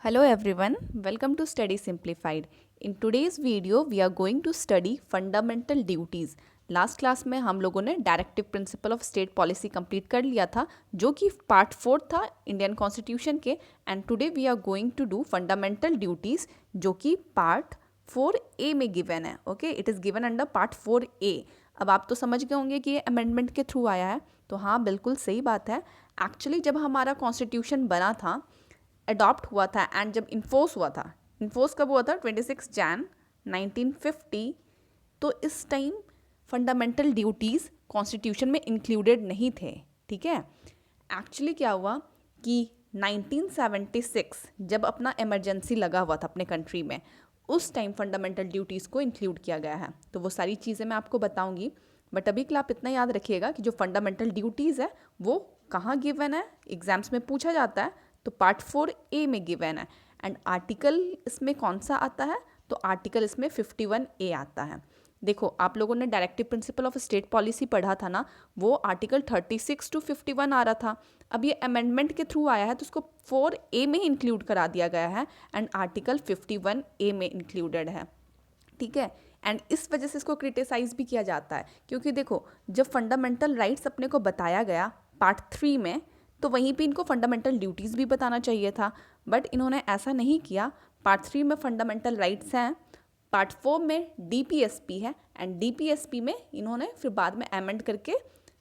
Hello everyone, welcome to Study Simplified. In today's video, we are going to study fundamental duties. Last class में हम लोगों ने directive principle of state policy complete कर लिया था जो कि पार्ट 4 था इंडियन कॉन्स्टिट्यूशन के and today we are going to do fundamental duties जो कि पार्ट 4A में गिवन है. Okay, it is given under part 4A. अब आप तो समझ गए होंगे कि ये अमेंडमेंट के थ्रू आया है, तो हाँ बिल्कुल सही बात है. एक्चुअली जब हमारा कॉन्स्टिट्यूशन बना था, अडॉप्ट हुआ था एंड जब इन्फोर्स हुआ था, इन्फोर्स कब हुआ था? 26 जैन 1950. तो इस टाइम फंडामेंटल ड्यूटीज़ कॉन्स्टिट्यूशन में इंक्लूडेड नहीं थे. ठीक है, एक्चुअली क्या हुआ कि 1976 जब अपना इमरजेंसी लगा हुआ था अपने कंट्री में, उस टाइम फंडामेंटल ड्यूटीज़ को इंक्लूड किया गया है. तो वो सारी चीज़ें मैं आपको बताऊंगी, बट अभी के लिए आप इतना याद रखिएगा कि जो फंडामेंटल ड्यूटीज़ है वो कहाँ गिवन है, एग्जाम्स में पूछा जाता है, तो पार्ट 4A में गिवन है. एंड आर्टिकल इसमें कौन सा आता है? तो आर्टिकल इसमें 51A आता है. देखो, आप लोगों ने directive principle of state policy पढ़ा था ना, वो आर्टिकल 36 to 51 आ रहा था. अब ये अमेंडमेंट के थ्रू आया है तो उसको 4A में इंक्लूड करा दिया गया है एंड आर्टिकल 51A में इंक्लूडेड है. ठीक है, एंड इस वजह से इसको क्रिटिसाइज भी किया जाता है क्योंकि देखो, जब फंडामेंटल राइट्स अपने को बताया गया पार्ट 3 में, तो वहीं पे इनको फंडामेंटल ड्यूटीज़ भी बताना चाहिए था, बट इन्होंने ऐसा नहीं किया. पार्ट 3 में फंडामेंटल राइट्स हैं, पार्ट 4 में डीपीएसपी है एंड डीपीएसपी में इन्होंने फिर बाद में अमेंड करके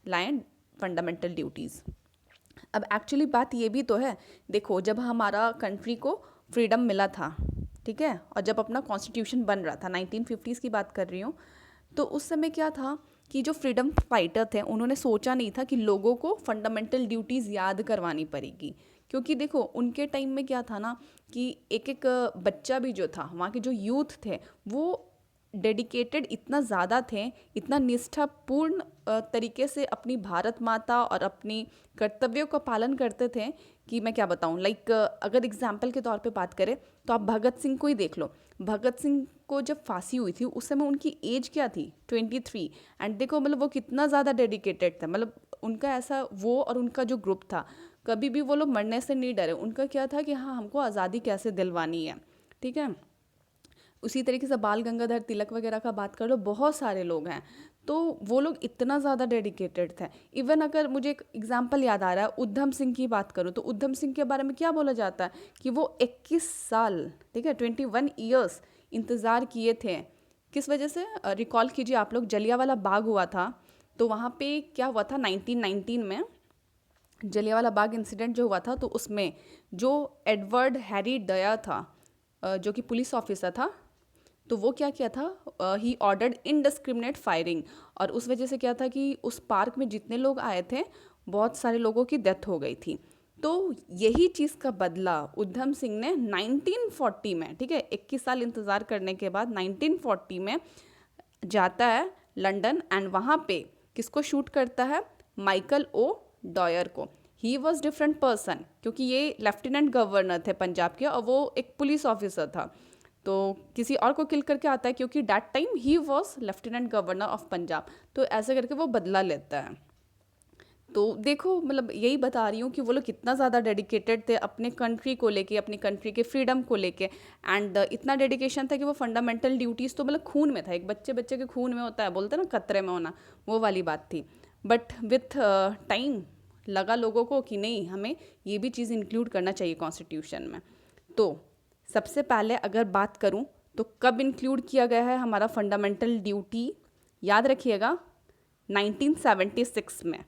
लाए फंडामेंटल ड्यूटीज़. अब एक्चुअली बात ये भी तो है, देखो जब हमारा कंट्री को फ्रीडम मिला था, ठीक है, और जब अपना कॉन्स्टिट्यूशन बन रहा था, 1950s की बात कर रही हूँ, तो उस समय क्या था कि जो फ्रीडम फाइटर थे उन्होंने सोचा नहीं था कि लोगों को फंडामेंटल ड्यूटीज़ याद करवानी पड़ेगी. क्योंकि देखो, उनके टाइम में क्या था ना कि एक एक बच्चा भी जो था, वहाँ के जो यूथ थे वो डेडिकेटेड इतना ज़्यादा थे, इतना निष्ठापूर्ण तरीके से अपनी भारत माता और अपनी कर्तव्यों का पालन करते थे कि मैं क्या बताऊं. लाइक अगर एग्जाम्पल के तौर पे बात करें तो आप भगत सिंह को ही देख लो. भगत सिंह को जब फांसी हुई थी उस समय उनकी एज क्या थी? 23. एंड देखो मतलब वो कितना ज़्यादा डेडिकेटेड थे. मतलब उनका ऐसा, वो और उनका जो ग्रुप था, कभी भी वो लोग मरने से नहीं डरे. उनका क्या था कि हाँ, हमको आज़ादी कैसे दिलवानी है. ठीक है, उसी तरीके से बाल गंगाधर तिलक वगैरह का बात कर लो, बहुत सारे लोग हैं, तो वो लोग इतना ज़्यादा डेडिकेटेड थे. इवन अगर मुझे एक एग्जांपल याद आ रहा है, उधम सिंह की बात करूँ तो उधम सिंह के बारे में क्या बोला जाता है कि वो 21 साल, ठीक है, 21 ईयर्स इंतज़ार किए थे. किस वजह से? रिकॉल कीजिए आप लोग, जलियांवाला बाग हुआ था, तो वहाँ पे क्या हुआ था 1919 में, जलियांवाला बाग इंसिडेंट जो हुआ था, तो उसमें जो एडवर्ड हैरी डयर था, जो कि पुलिस ऑफिसर था, तो वो क्या किया था, ही ऑर्डर्ड इनडिस्क्रिमिनेट फायरिंग. और उस वजह से क्या था कि उस पार्क में जितने लोग आए थे, बहुत सारे लोगों की डेथ हो गई थी. तो यही चीज़ का बदला उधम सिंह ने 1940 में, ठीक है, 21 साल इंतज़ार करने के बाद 1940 में जाता है लंदन एंड वहाँ पे किसको शूट करता है? माइकल ओ डॉयर को. ही वॉज डिफरेंट पर्सन क्योंकि ये लेफ्टिनेंट गवर्नर थे पंजाब के और वो एक पुलिस ऑफिसर था, तो किसी और को किल करके आता है क्योंकि that time he was lieutenant governor of Punjab. तो ऐसे करके वो बदला लेता है. तो देखो, मतलब यही बता रही हूँ कि वो लोग कितना ज़्यादा डेडिकेटेड थे अपने कंट्री को लेके, अपनी कंट्री के फ्रीडम को लेके. एंड इतना डेडिकेशन था कि वो फंडामेंटल ड्यूटीज़ तो मतलब खून में था, एक बच्चे बच्चे के खून में होता है, बोलते हैं ना कतरे में होना, वो वाली बात थी. बट विथ टाइम लगा लोगों को कि नहीं, हमें ये भी चीज़ इंक्लूड करना चाहिए कॉन्स्टिट्यूशन में. तो सबसे पहले अगर बात करूं तो कब इंक्लूड किया गया है हमारा फंडामेंटल ड्यूटी? याद रखिएगा, 1976 में.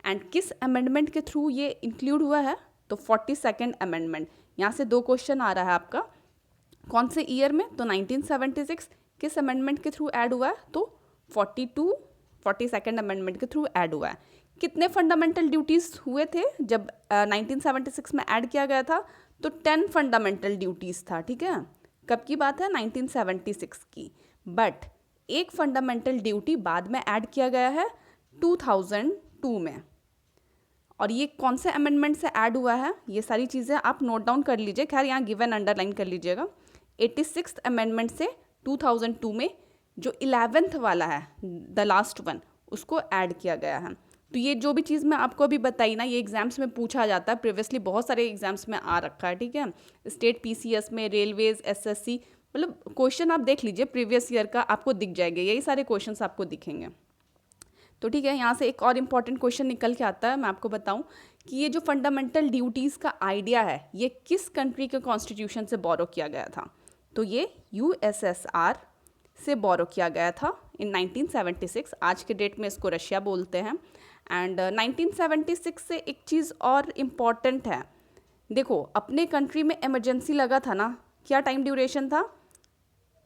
एंड किस अमेंडमेंट के थ्रू ये इंक्लूड हुआ है? तो 42nd अमेंडमेंट. यहाँ से 2 क्वेश्चन आ रहा है आपका, कौन से ईयर में? तो 1976. किस अमेंडमेंट के थ्रू ऐड हुआ है? तो 42nd अमेंडमेंट के थ्रू ऐड हुआ है. कितने फंडामेंटल ड्यूटीज़ हुए थे जब 1976 में ऐड किया गया था? तो 10 फंडामेंटल ड्यूटीज़ था. ठीक है, कब की बात है? 1976 की. बट एक फंडामेंटल ड्यूटी बाद में ऐड किया गया है 2002 में. और ये कौन से अमेंडमेंट से ऐड हुआ है? ये सारी चीज़ें आप नोट डाउन कर लीजिए, खैर यहाँ गिवन अंडरलाइन कर लीजिएगा. 86th अमेंडमेंट से 2002 में जो 11th वाला है, द लास्ट वन, उसको ऐड किया गया है. तो ये जो भी चीज़ मैं आपको अभी बताई ना, ये एग्जाम्स में पूछा जाता है, प्रीवियसली बहुत सारे एग्जाम्स में आ रखा है, ठीक है। स्टेट पीसीएस में, रेलवेज, एसएससी, मतलब क्वेश्चन आप देख लीजिए प्रीवियस ईयर का, आपको दिख जाएगा, यही सारे क्वेश्चंस आपको दिखेंगे। तो ठीक है, यहाँ से एक और इम्पॉर्टेंट क्वेश्चन निकल के आता है, मैं आपको बताऊं कि ये जो फंडामेंटल ड्यूटीज़ का आइडिया है, ये किस कंट्री के कॉन्स्टिट्यूशन से बोरो किया गया था। तो ये यूएसएसआर से बोरो किया गया था इन 1976। आज के डेट में इसको रशिया बोलते हैं। एंड 1976 से एक चीज़ और इम्पॉर्टेंट है, देखो अपने कंट्री में इमरजेंसी लगा था ना, क्या टाइम ड्यूरेशन था,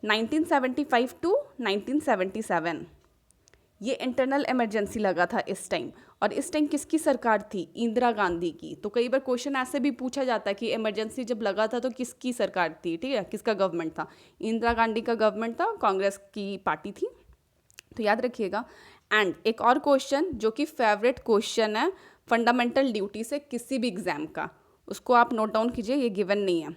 1975 टू 1977, ये इंटरनल इमरजेंसी लगा था इस टाइम। और इस टाइम किसकी सरकार थी, इंदिरा गांधी की। तो कई बार क्वेश्चन ऐसे भी पूछा जाता है कि इमरजेंसी जब लगा था तो किसकी सरकार थी, ठीक है, किसका गवर्नमेंट था। इंदिरा गांधी का गवर्नमेंट था, कांग्रेस की पार्टी थी, तो याद रखिएगा। एंड एक और क्वेश्चन जो कि फेवरेट क्वेश्चन है फंडामेंटल ड्यूटी से किसी भी एग्जाम का, उसको आप नोट डाउन कीजिए, ये गिवन नहीं है।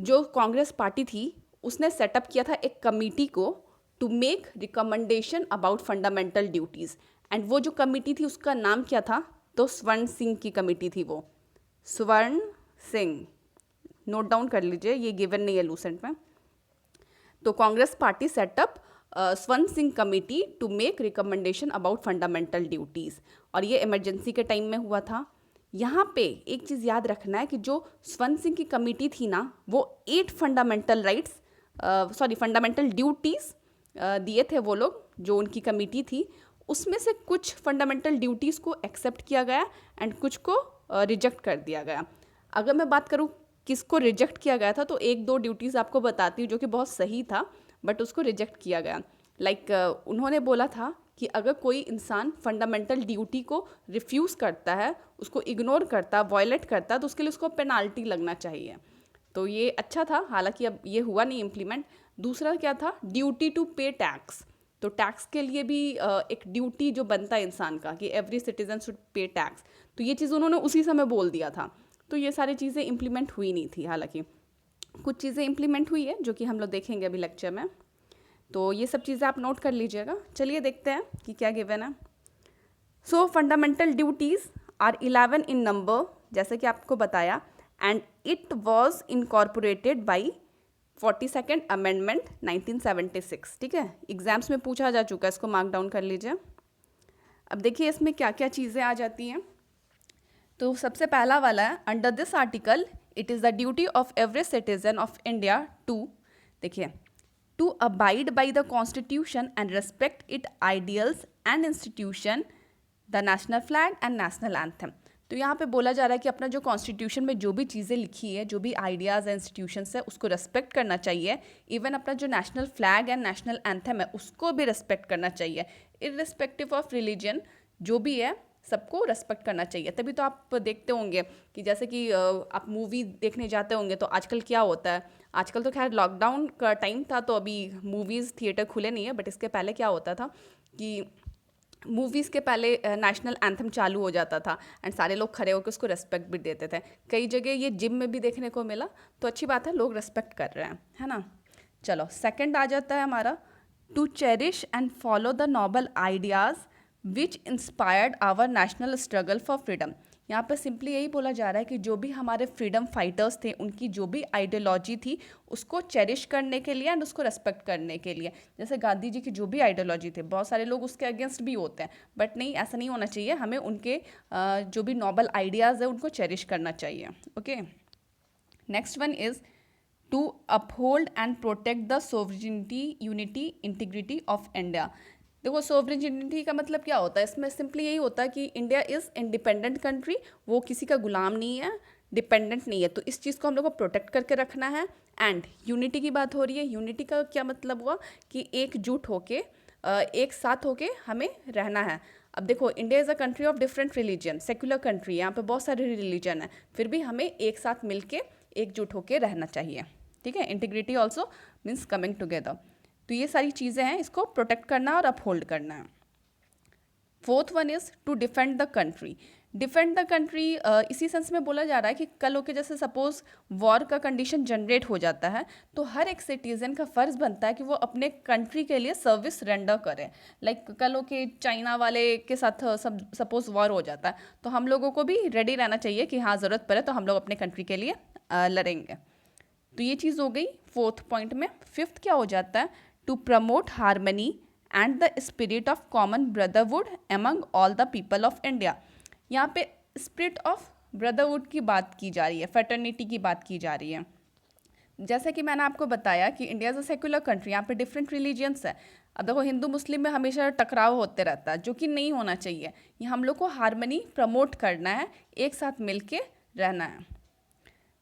जो कांग्रेस पार्टी थी उसने सेटअप किया था एक कमिटी को to make recommendation about fundamental duties. And वो जो कमिटी थी उसका नाम क्या था, तो स्वर्ण सिंह की कमिटी थी वो, स्वर्ण सिंह, नोट डाउन कर लीजिए, ये गिवन नहीं है लूसेंट में। तो Congress party setup Swaran Singh committee to make recommendation about fundamental duties, और ये इमरजेंसी के टाइम में हुआ था। यहाँ पे एक चीज़ याद रखना है कि जो स्वर्ण सिंह की कमेटी थी ना, वो 8 फंडामेंटल राइट्स, फंडामेंटल ड्यूटीज़ दिए थे वो लोग, जो उनकी कमेटी थी। उसमें से कुछ फंडामेंटल ड्यूटीज़ को एक्सेप्ट किया गया एंड कुछ को रिजेक्ट कर दिया गया। अगर मैं बात करूँ किसको रिजेक्ट किया गया था, तो 1-2 ड्यूटीज़ आपको बताती हूँ जो कि बहुत सही था, बट उसको रिजेक्ट किया गया। उन्होंने बोला था कि अगर कोई इंसान फंडामेंटल ड्यूटी को रिफ्यूज़ करता है, उसको इग्नोर करता, वॉयलेट करता, तो उसके लिए उसको पेनाल्टी लगना चाहिए। तो ये अच्छा था, हालांकि अब ये हुआ नहीं इम्प्लीमेंट। दूसरा क्या था, ड्यूटी टू पे टैक्स। तो टैक्स के लिए भी एक ड्यूटी जो बनता है इंसान का कि every citizen should pay tax, तो ये चीज़ उन्होंने उसी समय बोल दिया था। तो ये सारी चीज़ें इम्प्लीमेंट हुई नहीं थी, हालांकि कुछ चीज़ें इम्प्लीमेंट हुई है जो कि हम लोग देखेंगे अभी लेक्चर में। तो ये सब चीज़ें आप नोट कर लीजिएगा। चलिए देखते हैं कि क्या गिवन है। So fundamental duties are 11 in number, जैसे कि आपको बताया, and it was incorporated by 42nd amendment 1976, ठीक है। एग्जाम्स में पूछा जा चुका है, इसको मार्क डाउन कर लीजिए। अब देखिए इसमें क्या क्या चीज़ें आ जाती हैं। तो सबसे पहला वाला है, under this article it is the duty of every citizen of India to, देखिए, to abide by the constitution and respect it ideals and institution, the national flag and national anthem. तो यहाँ पे बोला जा रहा है कि अपना जो कॉन्स्टिट्यूशन में जो भी चीज़ें लिखी है, जो भी आइडियाज़ एंड इंस्टीट्यूशंस है, उसको रेस्पेक्ट करना चाहिए। इवन अपना जो national flag and national anthem है उसको भी रेस्पेक्ट करना चाहिए, इर्रेस्पेक्टिव ऑफ रिलीजन, जो भी है सबको रेस्पेक्ट करना चाहिए। तभी तो आप देखते होंगे कि जैसे कि आप मूवी देखने जाते होंगे तो आजकल क्या होता है, आजकल तो खैर लॉकडाउन का टाइम था तो अभी मूवीज़ थिएटर खुले नहीं है, बट इसके पहले क्या होता था कि मूवीज़ के पहले नेशनल एंथम चालू हो जाता था एंड सारे लोग खड़े होकर उसको रेस्पेक्ट भी देते थे। कई जगह ये जिम में भी देखने को मिला, तो अच्छी बात है, लोग रेस्पेक्ट कर रहे हैं, है ना। चलो सेकंड आ जाता है हमारा, to cherish and follow the noble ideas which inspired our national struggle for freedom. यहाँ पर सिंपली यही बोला जा रहा है कि जो भी हमारे फ्रीडम फाइटर्स थे, उनकी जो भी आइडियोलॉजी थी उसको चेरिश करने के लिए एंड उसको रेस्पेक्ट करने के लिए। जैसे गांधी जी की जो भी आइडियोलॉजी थे, बहुत सारे लोग उसके अगेंस्ट भी होते हैं, बट नहीं, ऐसा नहीं होना चाहिए। हमें उनके जो भी नोबल आइडियाज़ है उनको चेरिश करना चाहिए। Okay, next one is to uphold and protect the sovereignty, unity, integrity of India. देखो सोवरेनिटी का मतलब क्या होता है, इसमें सिंपली यही होता है कि इंडिया इज़ इंडिपेंडेंट कंट्री, वो किसी का गुलाम नहीं है, डिपेंडेंट नहीं है, तो इस चीज़ को हम लोग को प्रोटेक्ट करके रखना है। एंड यूनिटी की बात हो रही है, यूनिटी का क्या मतलब हुआ कि एकजुट होके, एक साथ होके हमें रहना है। अब देखो, India is a country of different religion, secular country, यहाँ पे बहुत सारे रिलीजन है, फिर भी हमें एक साथ मिलके एकजुट होके रहना चाहिए, ठीक है। Integrity also means coming together. तो ये सारी चीज़ें हैं, इसको प्रोटेक्ट करना और अपहोल्ड करना है। Fourth one is to defend the country. Defend the country इसी सेंस में बोला जा रहा है कि कल होके जैसे सपोज वॉर का कंडीशन जनरेट हो जाता है तो हर एक सिटीजन का फर्ज बनता है कि वो अपने कंट्री के लिए सर्विस रेंडर करे। लाइक कल होके चाइना वाले के साथ सपोज वॉर हो जाता है तो हम लोगों को भी रेडी रहना चाहिए कि हाँ ज़रूरत पड़े तो हम लोग अपने कंट्री के लिए लड़ेंगे। तो ये चीज़ हो गई फोर्थ पॉइंट में। फिफ्थ क्या हो जाता है, to promote harmony and the spirit of common brotherhood among all the people of India. यहाँ पे स्पिरिट ऑफ ब्रदरहुड की बात की जा रही है, फ्रेटर्निटी की बात की जा रही है। जैसे कि मैंने आपको बताया कि India is a secular country, यहाँ पे डिफरेंट रिलीजियंस है। अब देखो हिंदू मुस्लिम में हमेशा टकराव होते रहता है जो कि नहीं होना चाहिए। ये हम लोग को हार्मनी प्रमोट करना है, एक साथ मिल के रहना है।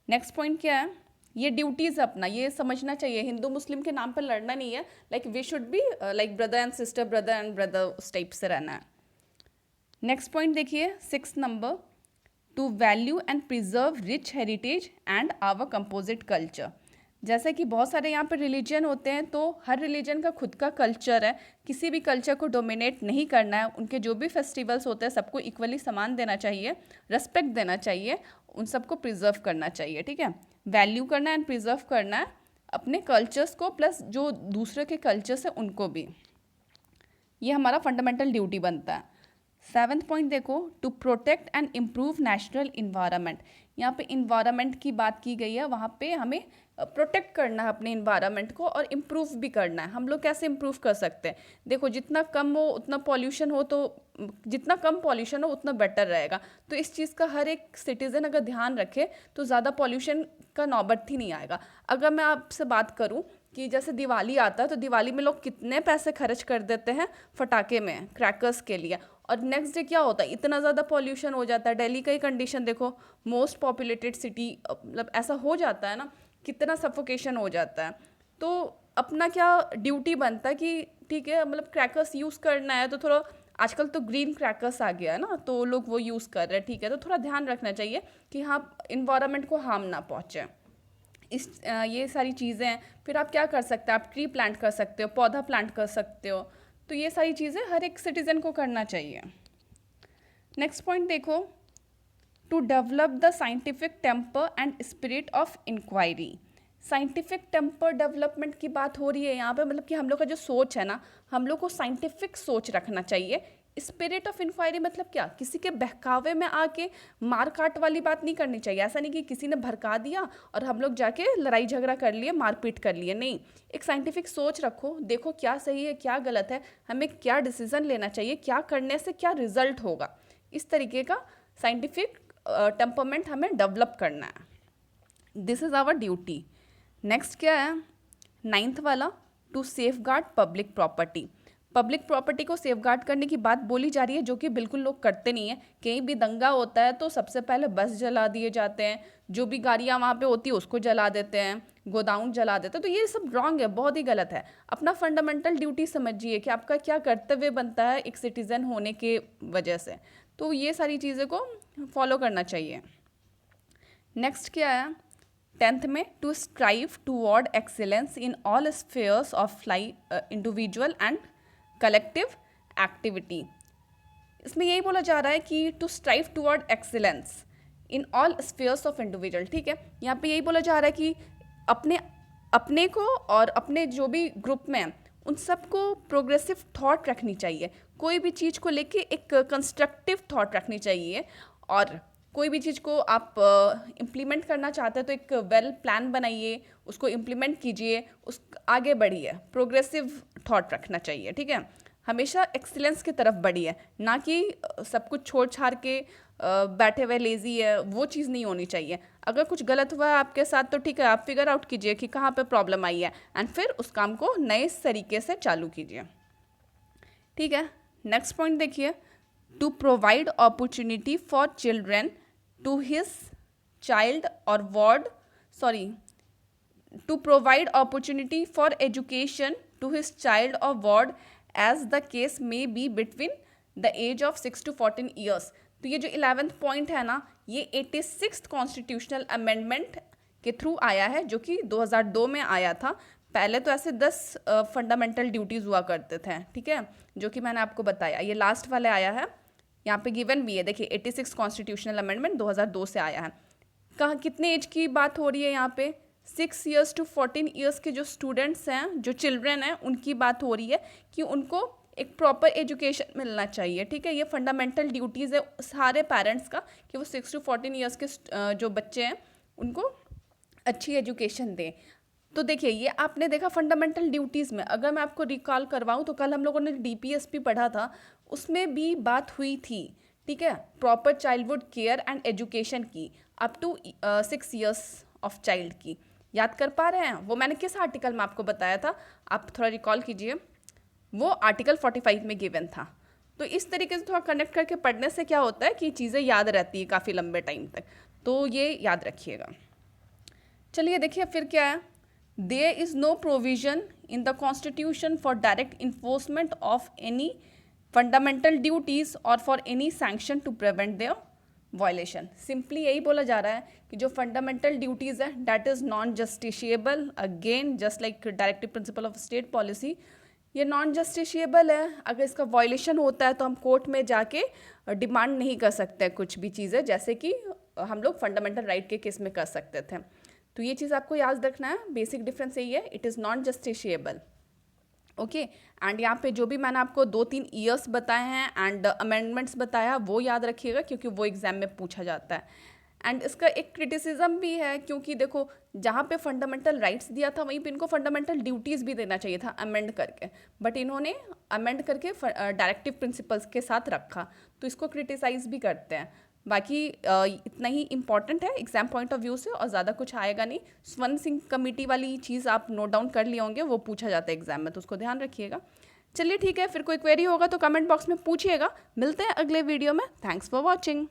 नेक्स्ट पॉइंट क्या है, ये ड्यूटीज़ अपना ये समझना चाहिए, हिंदू मुस्लिम के नाम पर लड़ना नहीं है। Like we should be like brother and sister, brother and brother उस टाइप से रहना है। नेक्स्ट पॉइंट देखिए 6 number, to value and preserve rich heritage and our composite culture. जैसे कि बहुत सारे यहाँ पर रिलीजन होते हैं तो हर रिलीजन का खुद का कल्चर है, किसी भी कल्चर को डोमिनेट नहीं करना है। उनके जो भी फेस्टिवल्स होते हैं सबको इक्वली समान देना चाहिए, रेस्पेक्ट देना चाहिए, उन सबको प्रिजर्व करना चाहिए। ठीक है, वैल्यू करना एंड प्रिजर्व करना है अपने कल्चर्स को, प्लस जो दूसरे के कल्चर्स है उनको भी। ये हमारा फंडामेंटल ड्यूटी बनता है। 7th पॉइंट देखो, to protect and improve natural environment. यहाँ पे इन्वायरमेंट की बात की गई है, वहाँ पे हमें प्रोटेक्ट करना है अपने इन्वायरमेंट को और इम्प्रूव भी करना है। हम लोग कैसे इम्प्रूव कर सकते हैं, देखो जितना कम हो उतना पॉल्यूशन हो, तो जितना कम पॉल्यूशन हो उतना बेटर रहेगा। तो इस चीज़ का हर एक सिटीज़न अगर ध्यान रखे तो ज़्यादा पॉल्यूशन का नौबत ही नहीं आएगा। अगर मैं आपसे बात करूँ कि जैसे दिवाली आता है तो दिवाली में लोग कितने पैसे खर्च कर देते हैं फटाके में, क्रैकर्स के लिए, और नेक्स्ट डे क्या होता है, इतना ज़्यादा पॉल्यूशन हो जाता है। दिल्ली का ही कंडीशन देखो, मोस्ट पॉपुलेटेड सिटी, मतलब ऐसा हो जाता है ना, कितना सफोकेशन हो जाता है। तो अपना क्या ड्यूटी बनता है कि ठीक है, मतलब क्रैकर्स यूज़ करना है तो थोड़ा, आजकल तो ग्रीन क्रैकर्स आ गया है ना तो लोग वो यूज़ कर रहे हैं, ठीक है, तो थोड़ा ध्यान रखना चाहिए कि हाँ इन्वायरमेंट को हार्म ना पहुँचे। ये सारी चीज़ें हैं। फिर आप क्या कर सकते हैं, आप ट्री प्लांट कर सकते हो, पौधा प्लांट कर सकते हो। तो ये सारी चीज़ें हर एक सिटीज़न को करना चाहिए। नेक्स्ट पॉइंट देखो, to develop the scientific temper and spirit of inquiry. Scientific temper development की बात हो रही है यहाँ पे, मतलब कि हम लोग का जो सोच है ना, हम लोग को साइंटिफिक सोच रखना चाहिए। स्पिरिट ऑफ इंक्वायरी मतलब क्या, किसी के बहकावे में आके मार काट वाली बात नहीं करनी चाहिए। ऐसा नहीं कि किसी ने भड़का दिया और हम लोग जाके लड़ाई झगड़ा कर लिए, मारपीट कर लिए, नहीं। एक साइंटिफिक सोच रखो, देखो क्या सही है क्या गलत है, हमें क्या डिसीजन लेना चाहिए, क्या करने से क्या रिजल्ट होगा। इस तरीके का साइंटिफिक टेम्परमेंट हमें डेवलप करना है। This is our duty. Next क्या है, 9th वाला, to safeguard public property. Public property को सेफगार्ड करने की बात बोली जा रही है, जो कि बिल्कुल लोग करते नहीं है। कहीं भी दंगा होता है तो सबसे पहले बस जला दिए जाते हैं, जो भी गाड़ियाँ वहाँ पे होती है उसको जला देते हैं, गोदाउन जला देते हैं। तो ये सब रॉन्ग है, बहुत ही गलत है। अपना फंडामेंटल ड्यूटी समझिए कि आपका क्या कर्तव्य बनता है एक सिटीज़न होने के वजह से। तो ये सारी चीज़ें को फॉलो करना चाहिए। नेक्स्ट क्या है, 10th में, to strive toward excellence in all spheres of individual and collective activity. इसमें यही बोला जा रहा है कि to strive toward excellence in all spheres of individual. ठीक है, यहाँ पे यही बोला जा रहा है कि अपने को और अपने जो भी ग्रुप में उन सबको प्रोग्रेसिव थॉट रखनी चाहिए। कोई भी चीज़ को लेके एक कंस्ट्रक्टिव थॉट रखनी चाहिए, और कोई भी चीज़ को आप इम्प्लीमेंट करना चाहते हैं तो एक वेल प्लान बनाइए, उसको इम्प्लीमेंट कीजिए, उस आगे बढ़िए, प्रोग्रेसिव थॉट रखना चाहिए। ठीक है, हमेशा एक्सीलेंस की तरफ बढ़िए, ना कि सब कुछ छोड़ छाड़ के बैठे हुए लेज़ी है, वो चीज़ नहीं होनी चाहिए। अगर कुछ गलत हुआ है आपके साथ तो ठीक है, आप फिगर आउट कीजिए कि कहाँ पे प्रॉब्लम आई है, एंड फिर उस काम को नए तरीके से चालू कीजिए। ठीक है, नेक्स्ट पॉइंट देखिए, to provide opportunity for children to his child और ward to provide opportunity for education to his child or ward as the case may be between the age of 6 to 14 years। तो ये जो 11th point है ना, ये 86th constitutional amendment के through आया है, जो कि 2002 में आया था। पहले तो ऐसे 10 फंडामेंटल ड्यूटीज़ हुआ करते थे, ठीक है, जो कि मैंने आपको बताया। ये लास्ट वाले आया है यहाँ पे गिवन भी है, देखिए 86 कॉन्स्टिट्यूशनल अमेंडमेंट 2002 से आया है। कहाँ कितने एज की बात हो रही है यहाँ पे, 6 ईयर्स टू 14 ईयर्स के जो स्टूडेंट्स हैं, जो चिल्ड्रन हैं, उनकी बात हो रही है कि उनको एक प्रॉपर एजुकेशन मिलना चाहिए। ठीक है, ये फंडामेंटल ड्यूटीज़ है सारे पेरेंट्स का कि वो 6 टू 14 ईयर्स के जो बच्चे हैं उनको अच्छी एजुकेशन दें। तो देखिए ये आपने देखा फंडामेंटल ड्यूटीज़ में, अगर मैं आपको रिकॉल करवाऊँ तो कल हम लोगों ने डीपीएसपी पढ़ा था, उसमें भी बात हुई थी। ठीक है, proper childhood care and education की up to 6 years of child की। याद कर पा रहे हैं? वो मैंने किस आर्टिकल में आपको बताया था, आप थोड़ा रिकॉल कीजिए। वो आर्टिकल 45 में गिवन था। तो इस तरीके से थोड़ा कनेक्ट करके पढ़ने से क्या होता है कि चीज़ें याद रहती है काफ़ी लंबे टाइम तक, तो ये याद रखिएगा। चलिए देखिए फिर क्या है, there is no provision in the constitution for direct enforcement of any fundamental duties और for any sanction to prevent their violation. Simply यही बोला जा रहा है कि जो फंडामेंटल ड्यूटीज़ है that is non justiciable, again just like directive principle of state policy, ये नॉन जस्टिशिएबल है। अगर इसका वायलेशन होता है तो हम कोर्ट में जाके डिमांड नहीं कर सकते कुछ भी चीज़ें, जैसे कि हम लोग फंडामेंटल राइट के केस में कर सकते थे। तो ये चीज़ आपको याद रखना है, बेसिक डिफरेंस यही है, it is non justiciable. Okay, and यहाँ पे जो भी मैंने आपको 2-3 ईयर्स बताए हैं एंड अमेंडमेंट्स बताया वो याद रखिएगा, क्योंकि वो एग्जाम में पूछा जाता है। एंड इसका एक क्रिटिसिज्म भी है, क्योंकि देखो जहाँ पे फंडामेंटल राइट्स दिया था वहीं पे इनको फंडामेंटल ड्यूटीज़ भी देना चाहिए था अमेंड करके, बट इन्होंने अमेंड करके डायरेक्टिव प्रिंसिपल्स के साथ रखा, तो इसको क्रिटिसाइज भी करते हैं। बाकी इतना ही इम्पॉर्टेंट है एग्जाम पॉइंट ऑफ व्यू से, और ज़्यादा कुछ आएगा नहीं। स्वर्ण सिंह कमेटी वाली चीज़ आप नोट डाउन कर लिए होंगे, वो पूछा जाता है एग्जाम में, तो उसको ध्यान रखिएगा। चलिए ठीक है, फिर कोई क्वेरी होगा तो कमेंट बॉक्स में पूछिएगा। मिलते हैं अगले वीडियो में। Thanks for watching.